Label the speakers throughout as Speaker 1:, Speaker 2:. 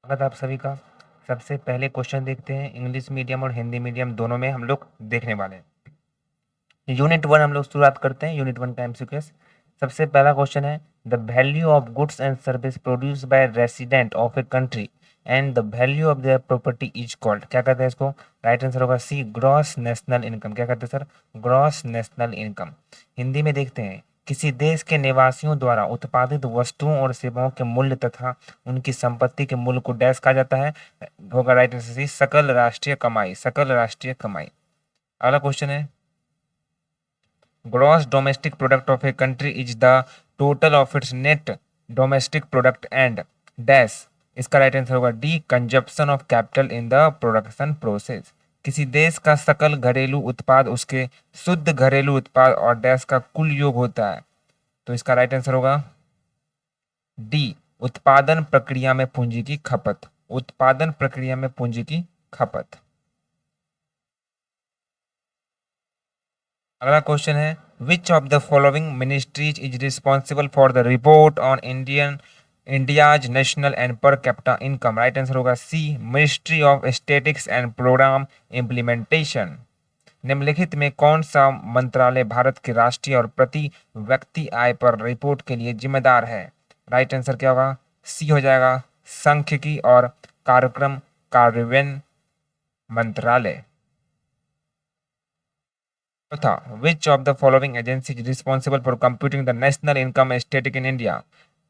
Speaker 1: स्वागत है आप सभी का। सबसे पहले क्वेश्चन देखते हैं, इंग्लिश मीडियम और हिंदी मीडियम दोनों में हम लोग देखने वाले हैं। यूनिट 1 हम लोग शुरुआत करते हैं। यूनिट 1 का एमसीक्यूएस। सबसे पहला क्वेश्चन है, the value of goods and service produce by resident of a country and the value of their property is called. क्या कहते हैं इसको? राइट आंसर होगा सी, ग्रॉस नेशनल इनकम। क्या कहते हैं sir? Gross national income. Hindi में देखते हैं, किसी देश के निवासियों द्वारा उत्पादित वस्तुओं और सेवाओं के मूल्य तथा उनकी संपत्ति के मूल्य को डैश कहा जाता है। होगा राइट आंसर सी, सकल राष्ट्रीय कमाई। सकल राष्ट्रीय कमाई। अगला क्वेश्चन है, gross domestic product of a country is the total of its net domestic product and dash. इसका राइट आंसर होगा D, consumption of capital in the production process. किसी देश का सकल घरेलू उत्पाद उसके शुद्ध घरेलू उत्पाद और डैश का कुल योग होता है। तो इसका राइट आंसर होगा डी, उत्पादन प्रक्रिया में पूंजी की खपत। उत्पादन प्रक्रिया में पूंजी की खपत। अगला क्वेश्चन है, which of the following ministries is responsible for the report on India's national and per capita income. Right answer होगा C, ministry of statistics and programme implementation. निम्नलिखित में कौन सा मंत्रालय भारत के राष्ट्रीय और प्रति व्यक्ति आय पर रिपोर्ट के लिए जिम्मेदार है? राइट आंसर क्या होगा? सी हो जाएगा, सांख्यिकी और कार्यक्रम कार्यान्वयन मंत्रालय। चौथा, which of the following agency is responsible for computing the national income static in India?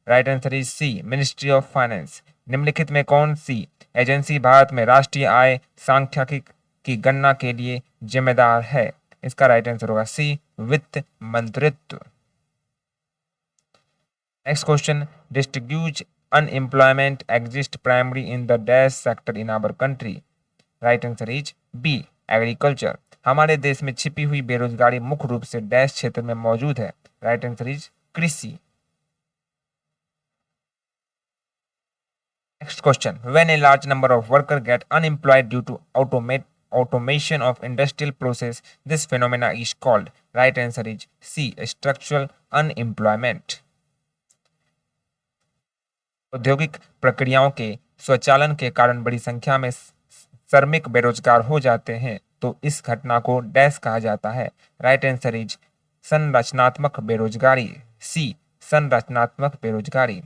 Speaker 1: Right answer is C, ministry of finance. निम्नलिखित में कौन सी एजेंसी भारत में राष्ट्रीय आय सांख्यिकी की गणना के लिए जिम्मेदार है? इसका राइट आंसर होगा सी, वित्त मंत्रित्व। Next question, distribute unemployment exist primary in the dash sector in our country. Right answer is B, agriculture. हमारे देश में छिपी हुई बेरोजगारी मुख्य रूप से डैश क्षेत्र में मौजूद है। राइट आंसर इज कृषि। Next question, when a large number of worker get unemployed due to automation of industrial process, this phenomena is called. Right answer is C, structural unemployment. औद्योगिक प्रक्रियाओं के स्वचालन के कारण बड़ी संख्या में श्रमिक बेरोजगार हो जाते हैं, तो इस घटना को डैश कहा जाता है। राइट आंसर इज संरचनात्मक बेरोजगारी। सी, संरचनात्मक बेरोजगारी।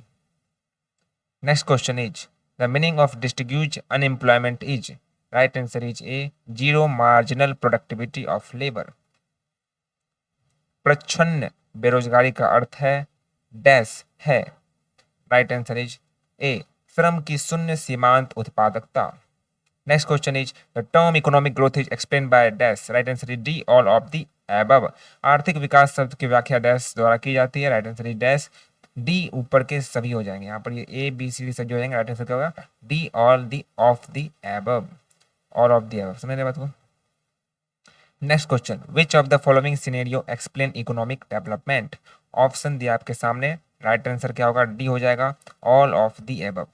Speaker 1: Next question is, the meaning of distribute unemployment is. Right answer is A, zero marginal productivity of labour. प्रच्छन्न बेरोजगारी का अर्थ है डैश है। राइट आंसर इज ए, श्रम की शून्य सीमांत उत्पादकता। Next question is, the term economic growth is explain by dash. Right answer is D, all of the above. आर्थिक विकास शब्द की व्याख्या डैश द्वारा की जाती है। Right answer is dash, D ऊपर के सभी हो जाएंगे। यहाँ पर ये ए बी सी डी सभी हो जाएंगे। राइट आंसर क्या होगा? D, all the of the above. All of the above. समझ रहे बात को? Next question, which of the following scenario explain economic development. Option दिया आपके सामने। राइट आंसर क्या होगा? डी हो जाएगा, ऑल ऑफ द एबव।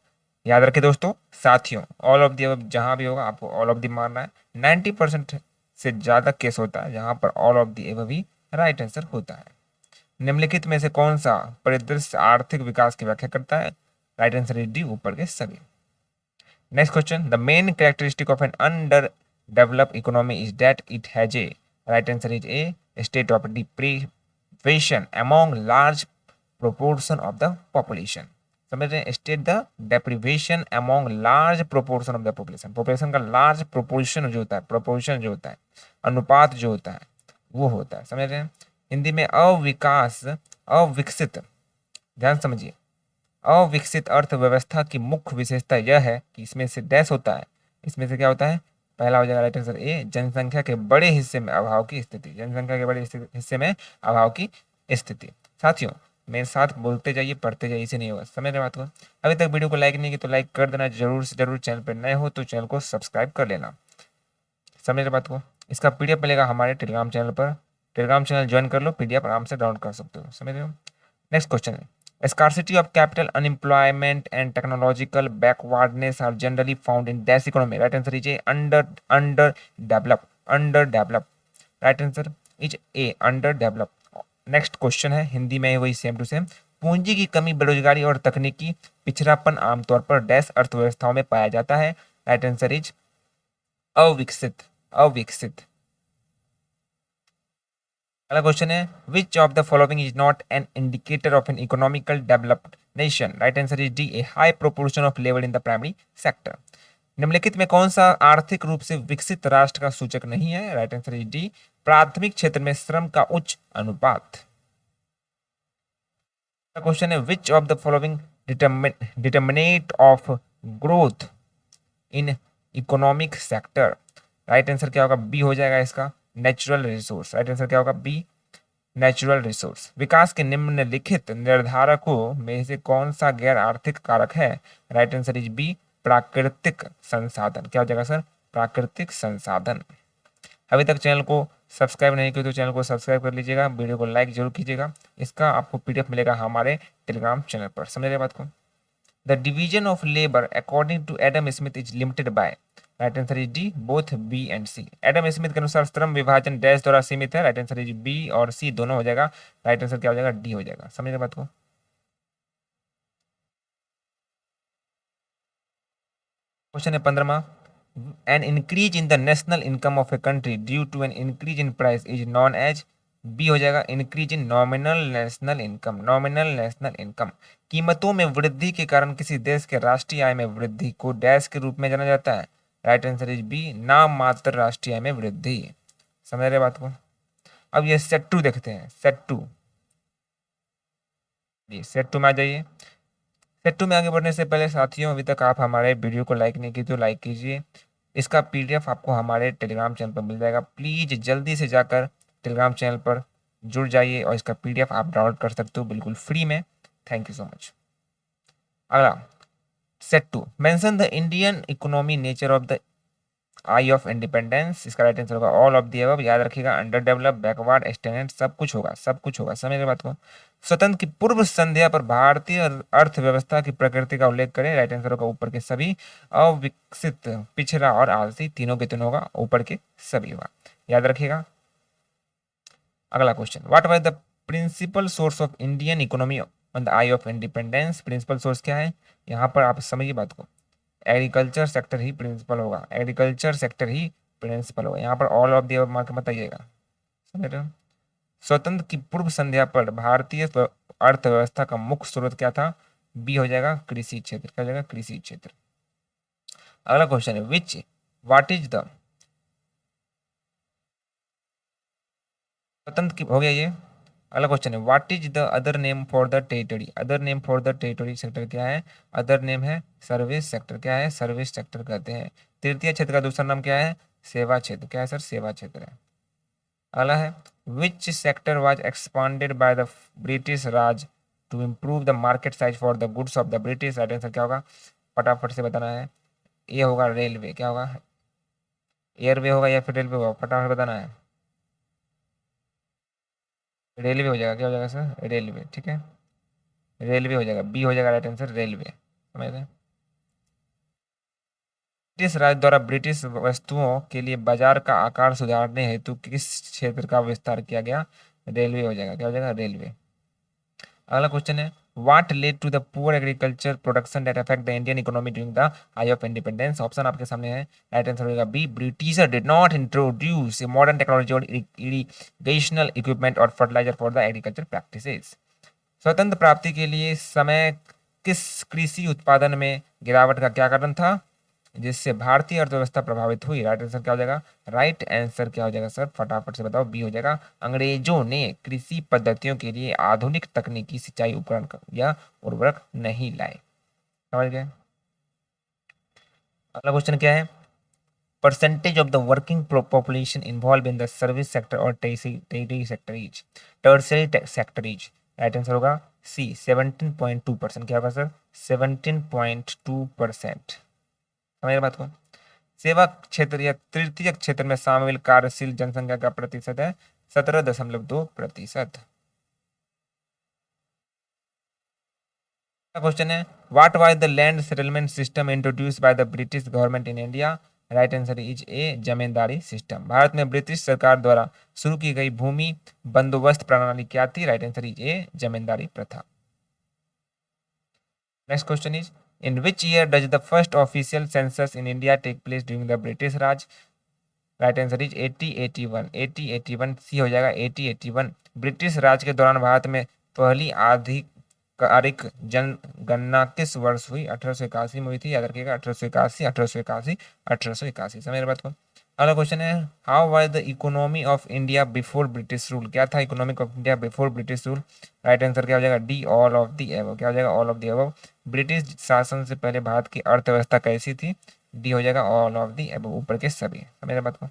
Speaker 1: याद रखें दोस्तों, साथियों, ऑल ऑफ द एबव जहां भी होगा आपको ऑल ऑफ द मारना है। 90% से ज्यादा केस होता है जहां पर all of the above he right answer होता है। निम्नलिखित में से कौन सा परिदृश्य आर्थिक विकास की व्याख्या करता है? राइट आंसर इज डी, ऊपर के सभी। Next question, the main characteristic of an under developed economy is that it has a, right answer is a, state of deprivation among large proportion of the population। समझ रहे हैं? State the deprivation among large proportion of the population. Population का large proportion जो होता है, proportion जो होता है, अनुपात जो होता है, वो होता है। समझ रहे हैं? हिंदी में अविकास, अविकसित। ध्यान समझिए, अविकसित अर्थव्यवस्था की मुख्य विशेषता यह है कि इसमें से डैश होता है। इसमें से क्या होता है? पहला हो जाएगा राइट आंसर ए, जनसंख्या के बड़े हिस्से में अभाव की स्थिति। जनसंख्या के बड़े हिस्से में अभाव की स्थिति। साथियों, मेरे साथ बोलते जाइए, पढ़ते जाइए, इसे नहीं होगा। समझ रहे बात को? अभी तक वीडियो को लाइक नहीं की तो लाइक कर देना जरूर से जरूर। चैनल पर नए हो तो चैनल को सब्सक्राइब कर लेना। समझ रहे बात को? इसका पीडीएफ मिलेगा हमारे टेलीग्राम चैनल पर। टेलीग्राम चैनल ज्वाइन कर लो, पीडीएफ आराम से डाउनलोड कर सकते हो। समझ रहे हो? नेक्स्ट क्वेश्चन है, scarcity of capital, unemployment and technological backwardness are generally found in dash economy। right answer is a, underdeveloped। right answer is a, underdeveloped। Next question है, हिंदी में वही सेम टू सेम, पूंजी की कमी, बेरोजगारी और तकनीकी पिछड़ापन आमतौर पर डैश अर्थव्यवस्थाओं में पाया जाता है। राइट आंसर इज अविकसित। अविकसित। अगला क्वेश्चन है which of the following is not an indicator of N economical developed nation. Right answer is D, A high proportion of labour in the primary sector. निम्नलिखित में कौन सा आर्थिक रूप से विकसित राष्ट्र का सूचक नहीं है। राइट आंसर इज डी, प्राथमिक क्षेत्र में श्रम का उच्च अनुपात। क्वेश्चन है which of the following determinate of growth in economic sector. Right answer क्या होगा, बी हो जाएगा इसका, नेचुरल रिसोर्स। राइट आंसर क्या होगा, बी, नेचुरल रिसोर्स। विकास के निम्नलिखित निर्धारकों में से कौन सा गैर आर्थिक कारक है। राइट आंसर इज बी, प्राकृतिक संसाधन। क्या हो जाएगा सर, प्राकृतिक संसाधन। अभी तक चैनल को सब्सक्राइब नहीं किया तो चैनल को सब्सक्राइब कर लीजिएगा, वीडियो को लाइक जरूर कीजिएगा। इसका आपको पीडीएफ मिलेगा हमारे टेलीग्राम चैनल पर। समझ रहे बात को। The division of labour according to Adam Smith is limited by. Right answer is D, both B and C. Adam Smith के अनुसार श्रम विभाजन डैश द्वारा सीमित है। राइट आंसर इज बी और सी दोनों हो जाएगा। राइट आंसर क्या हो जाएगा, डी हो जाएगा। समझ रहे बात को। क्वेश्चन है 15वां, an increase in the national income of a country due to an increase in price is known as. B हो जाएगा, increase in nominal national income. Nominal national income, कीमतों में वृद्धि के कारण किसी देश के राष्ट्रीय आय में वृद्धि को डैश के रूप में जाना जाता है। राइट आंसर इज बी, नाम मात्र राष्ट्रीय आय में वृद्धि। समझ रहे बात को। अब ये सेट टू देखते हैं। सेट टू, जी सेट टू में आ जाइए। सेट टू में आगे बढ़ने से पहले साथियों, अभी तक आप हमारे वीडियो को लाइक नहीं किए तो लाइक कीजिए। इसका पीडीएफ आपको हमारे टेलीग्राम चैनल पर मिल जाएगा। प्लीज जल्दी से जाकर टेलीग्राम चैनल पर जुड़ जाइए और इसका पीडीएफ आप डाउनलोड कर सकते हो बिल्कुल फ्री में। Thank you so much. अगला set two, mention the Indian economy nature of the eve of independence. इसका राइट आंसर होगा ऑल ऑफ दी अबव। याद रखिएगा, अंडर डेवलप, बैकवर्ड, स्टैंडर्ड, सब कुछ होगा, सब कुछ होगा। समझ रहे बात को। स्वतंत्र की पूर्व संध्या पर भारतीय अर्थव्यवस्था की प्रकृति का उल्लेख करें। राइट आंसर होगा ऊपर के सभी। अविकसित, पिछड़ा और आलसी, तीनों के तीनों होगा, ऊपर के सभी होगा। याद रखिएगा। अगला question, what was the principal source of Indian economy on the eve of independence. Principal source क्या है, यहाँ पर आप समझिए बात को। एग्रीकल्चर सेक्टर ही प्रिंसिपल होगा, एग्रीकल्चर सेक्टर ही प्रिंसिपल होगा। यहाँ पर all of the above mark बताइएगा। समझ रहे हो। स्वतंत्र की पूर्व संध्या पर भारतीय अर्थव्यवस्था का मुख्य स्रोत क्या था। बी हो जाएगा, कृषि क्षेत्र। क्या हो जाएगा, कृषि क्षेत्र। अगला क्वेश्चन है विच व्हाट इज द, स्वतंत्र की हो गया ये। अगला क्वेश्चन है what is the other name for the territory. Other name for the territory sector क्या है। अदर नेम है सर्विस सेक्टर। क्या है, सर्विस सेक्टर कहते हैं। तृतीय क्षेत्र का दूसरा नाम क्या है, सेवा क्षेत्र। क्या है सर, सेवा क्षेत्र है। अगला है which sector was expanded by the British Raj to improve the market size for the goods of the British. Right answer क्या होगा, फटाफट से बताना है। ये होगा रेलवे। क्या होगा, एयरवे होगा या फिर रेलवे होगा, फटाफट बताना है। रेलवे हो जाएगा। क्या हो जाएगा सर, रेलवे। ठीक है, रेलवे हो जाएगा, बी हो जाएगा राइट आंसर, रेलवे। समझ रहे हैं। ब्रिटिश राज द्वारा ब्रिटिश वस्तुओं के लिए बाजार का आकार सुधारने हेतु किस क्षेत्र का विस्तार किया गया। रेलवे हो जाएगा। क्या हो जाएगा, रेलवे। अगला क्वेश्चन है what led to the poor agriculture production that affect the Indian economy during the eve of independence. Option आपके सामने है। राइट आंसर होगा B, Britisher did not introduce modern technology और इरिगेशनल इक्विपमेंट और fertiliser for the agriculture practices. स्वतंत्र प्राप्ति के लिए समय किस कृषि उत्पादन में गिरावट का क्या कारण था जिससे भारतीय अर्थव्यवस्था प्रभावित हुई। राइट आंसर क्या हो जाएगा, राइट आंसर क्या हो जाएगा सर, फटाफट से बताओ। बी हो जाएगा, अंग्रेजों ने कृषि पद्धतियों के लिए आधुनिक तकनीकी सिंचाई उपकरण या उर्वरक नहीं लाए। समझ गए। अगला क्वेश्चन क्या है, percentage of the working population involved in the service sector और tertiary sector is. Tertiary sector is right answer होगा सी, 17.2%। क्या होगा सर, 17.2%। समझ बात को। सेवा क्षेत्र या तृतीय क्षेत्र में शामिल कार्यशील जनसंख्या का प्रतिशत है 17.2%। क्वेश्चन है what was the land settlement system introduced by the British government in India. Right answer is A, zamindari system. Bharat में ब्रिटिश सरकार द्वारा शुरू की गई भूमि बंदोबस्त प्रणाली क्या थी। Right answer is A, zamindari प्रथा। Next question is in which year does the first official census in India take place during the British Raj? Right answer is 8081। 8081 C हो जाएगा 8081। ब्रिटिश राज के दौरान भारत में पहली आधिकारिक जनगणना किस वर्ष हुई? 1881 में हुई थी, याद रखिएगा 1881 1881 1881। समझ रहे बात को। अगला क्वेश्चन है how was the economy of India before British rule? क्या था economic of India before British rule? Right answer क्या हो जाएगा? D all of the above. क्या हो जाएगा? All of the above. British शासन से पहले भारत की अर्थव्यवस्था कैसी थी? डी हो जाएगा ऑल ऑफ दी एबव, ऊपर के सभी। समझ रहे बात को।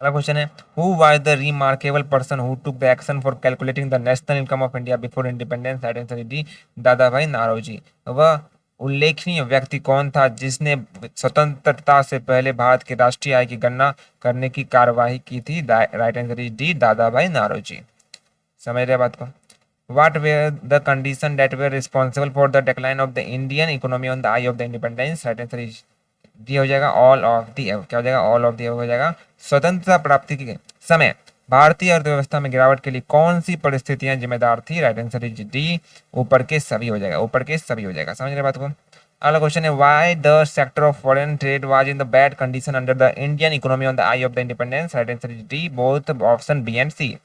Speaker 1: अगला क्वेश्चन है who was the remarkable person who took the action for calculating the national income of India before independence? Right answer D दादा भाई नारोजी। वह उल्लेखनीय व्यक्ति कौन था जिसने स्वतंत्रता से पहले भारत की राष्ट्रीय आय की गणना करने की कार्यवाही की थी? राइट आंसर इज डी दादा भाई नारोजी। समझ रहे बात को। What were the conditions that were responsible for the decline of the Indian economy on the eye of the independence? Right answer is D हो जाएगा ऑल ऑफ दी एबव। क्या हो जाएगा? ऑल ऑफ दी एबव हो जाएगा। स्वतंत्रता प्राप्ति के समय भारतीय अर्थव्यवस्था में गिरावट के लिए कौन सी परिस्थितियां जिम्मेदार थी? राइट आंसर इज डी ऊपर के सभी हो जाएगा, ऊपर के सभी हो जाएगा। समझ रहे बात को। अगला क्वेश्चन है why the sector of foreign trade was in the bad condition under the Indian economy on the eve of the independence? Right answer is D both option B and C.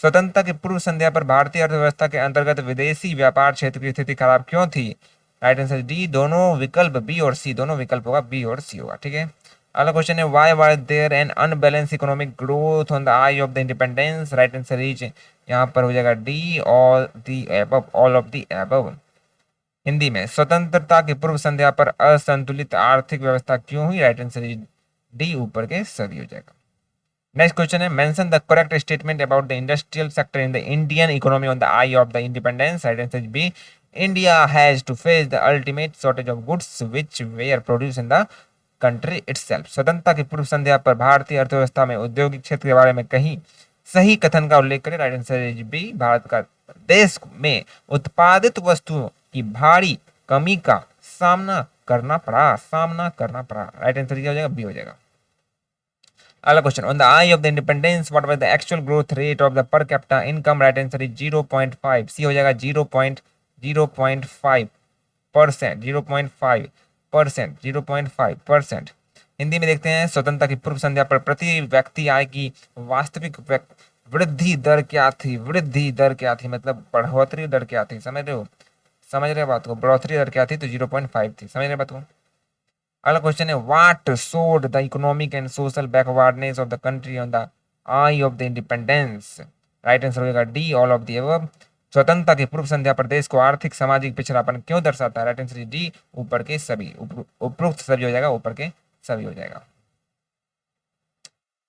Speaker 1: स्वतंत्रता की पूर्व संध्या पर भारतीय अर्थव्यवस्था के अंतर्गत विदेशी व्यापार क्षेत्र की स्थिति खराब क्यों थी? राइट आंसर डी दोनों विकल्प बी और सी, दोनों विकल्प होगा बी और सी होगा। ठीक है। अगला क्वेश्चन है why was there an unbalance economic growth on the eve of the independence? Right answer is यहाँ पर हो जाएगा D all the above, all of the above. Hindi में स्वतंत्रता की पूर्व संध्या पर असंतुलित आर्थिक व्यवस्था क्यों हुई? राइट आंसर इज डी ऊपर के सभी हो जाएगा। नेक्स्ट क्वेश्चन है mention the correct statement about the industrial sector in the Indian economy on the eve of the independence? Right answer B India has to face the ultimate shortage of goods which were produce in the country itself. स्वतंत्रता की पूर्व संध्या पर भारतीय अर्थव्यवस्था में औद्योगिक क्षेत्र के बारे में कहीं सही कथन का उल्लेख करें? Right answer is B Bharat का देश में उत्पादित वस्तुओं की भारी कमी का सामना करना पड़ा, सामना करना पड़ा। राइट आंसर क्या हो जाएगा? बी हो जाएगा। अगला question on the eve of the independence what was the actual growth rate of the पर capita income? Right answer is 0.5। सी हो जाएगा 0.05%, 0.5%, 0.5%। हिंदी में देखते हैं स्वतंत्रता की पूर्व संध्या पर प्रति व्यक्ति आय की वास्तविक वृद्धि दर क्या थी? वृद्धि दर क्या थी मतलब बढ़ोतरी दर क्या थी? समझ रहे हो, समझ रहे बात को। बढ़ोतरी दर क्या थी? तो 0.5 थी। समझ रहे बात को। अगला क्वेश्चन है what showed the economic and social backwardness of the country on the eve of the independence? Right answer होगा D all of the above. स्वतंत्रता की पूर्व संध्या पर देश को आर्थिक सामाजिक पिछड़ापन क्यों दर्शाता है? राइट आंसर डी ऊपर के सभी, उपरोक्त सभी हो जाएगा, ऊपर के सभी हो जाएगा।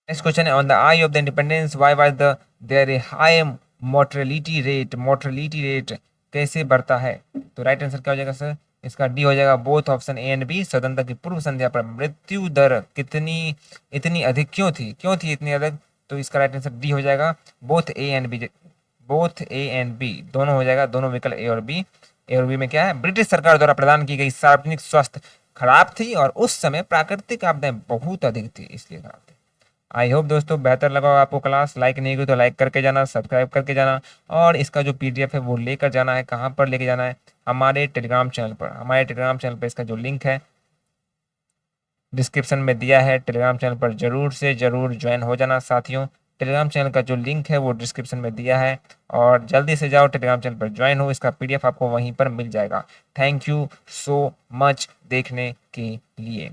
Speaker 1: नेक्स्ट क्वेश्चन है on the eve of the independence why was the there a high mortality rate? Mortality rate कैसे बढ़ता है? तो राइट आंसर क्या हो जाएगा सर? इसका डी हो जाएगा both option A and B. स्वतंत्रता की पूर्व संध्या पर मृत्यु दर कितनी इतनी अधिक क्यों थी? क्यों थी इतनी अधिक? तो इसका राइट आंसर डी हो जाएगा both A and B, both A and B दोनों हो जाएगा, दोनों विकल्प ए और बी। ए और बी में क्या है? ब्रिटिश सरकार द्वारा प्रदान की गई सार्वजनिक स्वास्थ्य खराब थी और उस समय प्राकृतिक आपदाएं बहुत अधिक थी, इसलिए खराब थी। आई होप दोस्तों बेहतर लगा हो आपको क्लास। लाइक नहीं की तो लाइक करके जाना, सब्सक्राइब करके जाना, और इसका जो पीडीएफ है वो लेकर जाना है। कहाँ पर लेके जाना है? हमारे टेलीग्राम चैनल पर। हमारे टेलीग्राम चैनल पर इसका जो लिंक है डिस्क्रिप्शन में दिया है। टेलीग्राम चैनल पर जरूर से जरूर ज्वाइन हो जाना साथियों। टेलीग्राम चैनल का जो लिंक है वो डिस्क्रिप्शन में दिया है, और जल्दी से जाओ टेलीग्राम चैनल पर ज्वाइन हो। इसका पीडीएफ आपको वहीं पर मिल जाएगा। थैंक यू सो मच देखने के लिए।